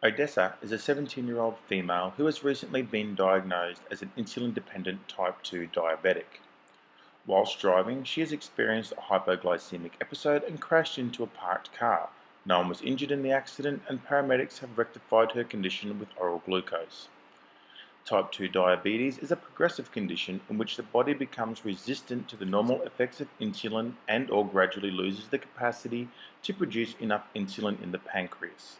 Odessa is a 17-year-old female who has recently been diagnosed as an insulin-dependent type 2 diabetic. Whilst driving, she has experienced a hypoglycemic episode and crashed into a parked car. No one was injured in the accident, and paramedics have rectified her condition with oral glucose. Type 2 diabetes is a progressive condition in which the body becomes resistant to the normal effects of insulin and/or gradually loses the capacity to produce enough insulin in the pancreas.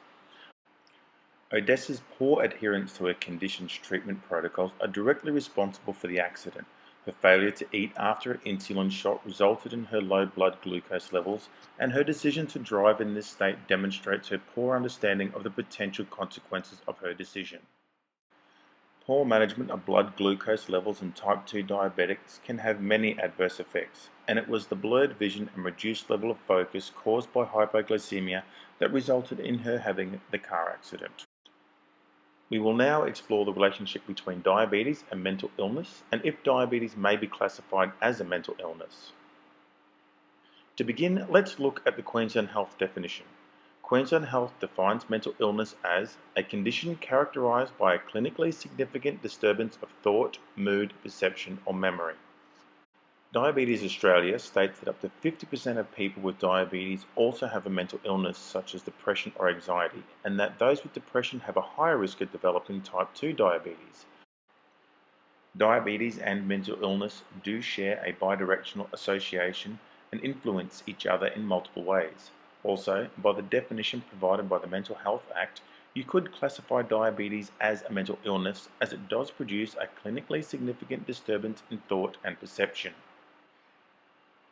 Odessa's poor adherence to her condition's treatment protocols are directly responsible for the accident. Her failure to eat after an insulin shot resulted in her low blood glucose levels, and her decision to drive in this state demonstrates her poor understanding of the potential consequences of her decision. Poor management of blood glucose levels in type 2 diabetics can have many adverse effects, and it was the blurred vision and reduced level of focus caused by hypoglycemia that resulted in her having the car accident. We will now explore the relationship between diabetes and mental illness, and if diabetes may be classified as a mental illness. To begin, let's look at the Queensland Health definition. Queensland Health defines mental illness as a condition characterised by a clinically significant disturbance of thought, mood, perception, or memory. Diabetes Australia states that up to 50% of people with diabetes also have a mental illness such as depression or anxiety, and that those with depression have a higher risk of developing type 2 diabetes. Diabetes and mental illness do share a bidirectional association and influence each other in multiple ways. Also, by the definition provided by the Mental Health Act, you could classify diabetes as a mental illness as it does produce a clinically significant disturbance in thought and perception.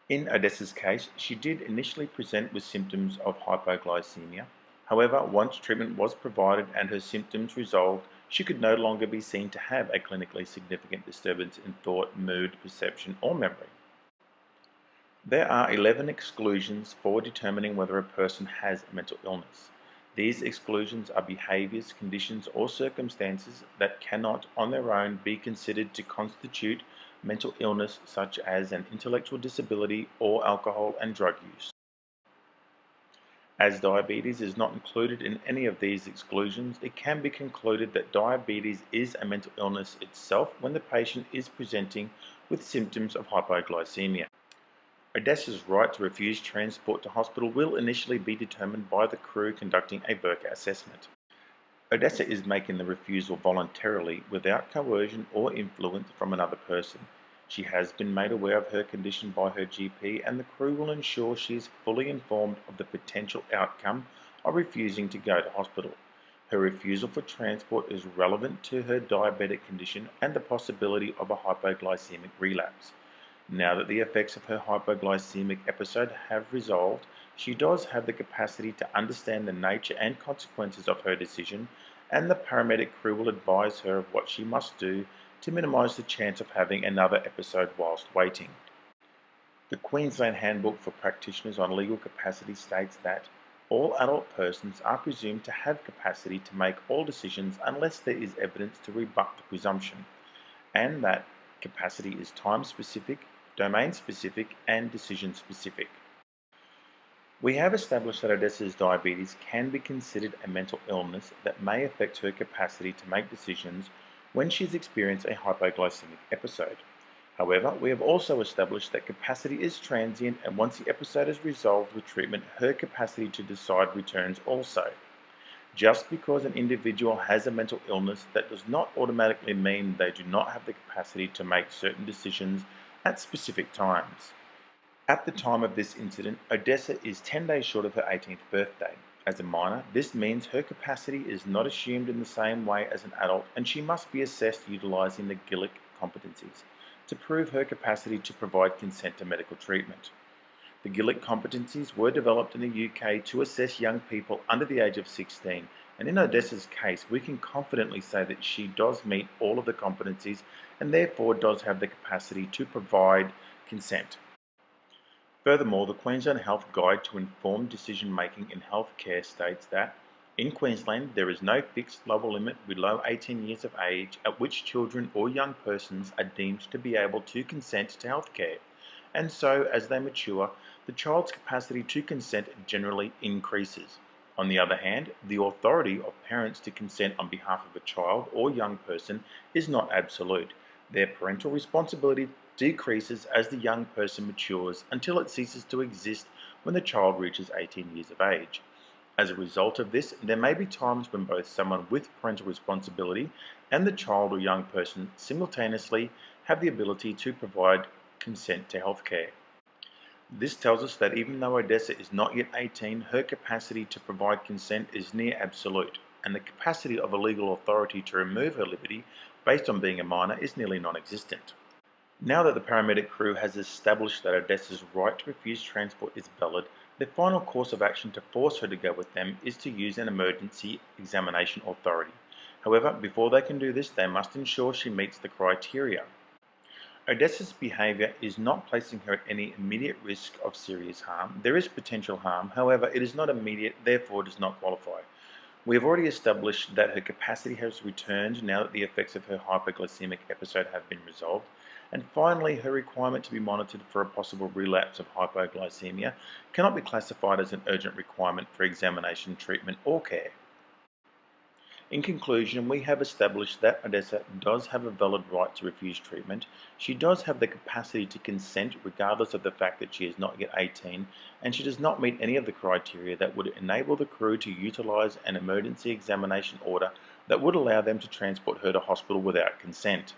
In Odessa's case, she did initially present with symptoms of hypoglycemia. However, once treatment was provided and her symptoms resolved, she could no longer be seen to have a clinically significant disturbance in thought, mood, perception, or memory. There are 11 exclusions for determining whether a person has a mental illness. These exclusions are behaviours, conditions, or circumstances that cannot on their own be considered to constitute mental illness, such as an intellectual disability or alcohol and drug use. As diabetes is not included in any of these exclusions, it can be concluded that diabetes is a mental illness itself when the patient is presenting with symptoms of hypoglycemia. Odessa's right to refuse transport to hospital will initially be determined by the crew conducting a VERCA assessment. Odessa is making the refusal voluntarily without coercion or influence from another person. She has been made aware of her condition by her GP, and the crew will ensure she is fully informed of the potential outcome of refusing to go to hospital. Her refusal for transport is relevant to her diabetic condition and the possibility of a hypoglycemic relapse. Now that the effects of her hypoglycemic episode have resolved, she does have the capacity to understand the nature and consequences of her decision, and the paramedic crew will advise her of what she must do to minimise the chance of having another episode whilst waiting. The Queensland Handbook for Practitioners on Legal Capacity states that all adult persons are presumed to have capacity to make all decisions unless there is evidence to rebut the presumption, and that capacity is time-specific, domain-specific, and decision-specific. We have established that Odessa's diabetes can be considered a mental illness that may affect her capacity to make decisions when she's experienced a hypoglycemic episode. However, we have also established that capacity is transient, and once the episode is resolved with treatment, her capacity to decide returns also. Just because an individual has a mental illness, that does not automatically mean they do not have the capacity to make certain decisions at specific times. At the time of this incident, Odessa is 10 days short of her 18th birthday. As a minor, this means her capacity is not assumed in the same way as an adult, and she must be assessed utilising the GILIC competencies to prove her capacity to provide consent to medical treatment. The GILIC competencies were developed in the UK to assess young people under the age of 16, and in Odessa's case, we can confidently say that she does meet all of the competencies and therefore does have the capacity to provide consent. Furthermore, the Queensland Health Guide to Informed Decision Making in Healthcare states that in Queensland there is no fixed lower limit below 18 years of age at which children or young persons are deemed to be able to consent to healthcare, and so as they mature, the child's capacity to consent generally increases. On the other hand, the authority of parents to consent on behalf of a child or young person is not absolute. Their parental responsibility decreases as the young person matures until it ceases to exist when the child reaches 18 years of age. As a result of this, there may be times when both someone with parental responsibility and the child or young person simultaneously have the ability to provide consent to healthcare. This tells us that even though Odessa is not yet 18, her capacity to provide consent is near absolute, and the capacity of a legal authority to remove her liberty based on being a minor is nearly non-existent. Now that the paramedic crew has established that Odessa's right to refuse transport is valid, their final course of action to force her to go with them is to use an emergency examination authority. However, before they can do this, they must ensure she meets the criteria. Odessa's behaviour is not placing her at any immediate risk of serious harm. There is potential harm, however, it is not immediate, therefore does not qualify. We have already established that her capacity has returned now that the effects of her hypoglycemic episode have been resolved. And finally, her requirement to be monitored for a possible relapse of hypoglycemia cannot be classified as an urgent requirement for examination, treatment, or care. In conclusion, we have established that Odessa does have a valid right to refuse treatment. She does have the capacity to consent regardless of the fact that she is not yet 18, and she does not meet any of the criteria that would enable the crew to utilise an emergency examination order that would allow them to transport her to hospital without consent.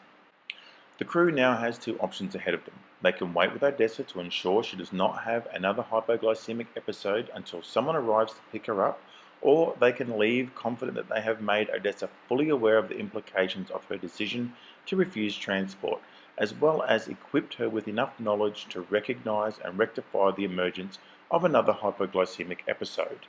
The crew now has two options ahead of them. They can wait with Odessa to ensure she does not have another hypoglycemic episode until someone arrives to pick her up, or they can leave confident that they have made Odessa fully aware of the implications of her decision to refuse transport, as well as equipped her with enough knowledge to recognise and rectify the emergence of another hypoglycemic episode.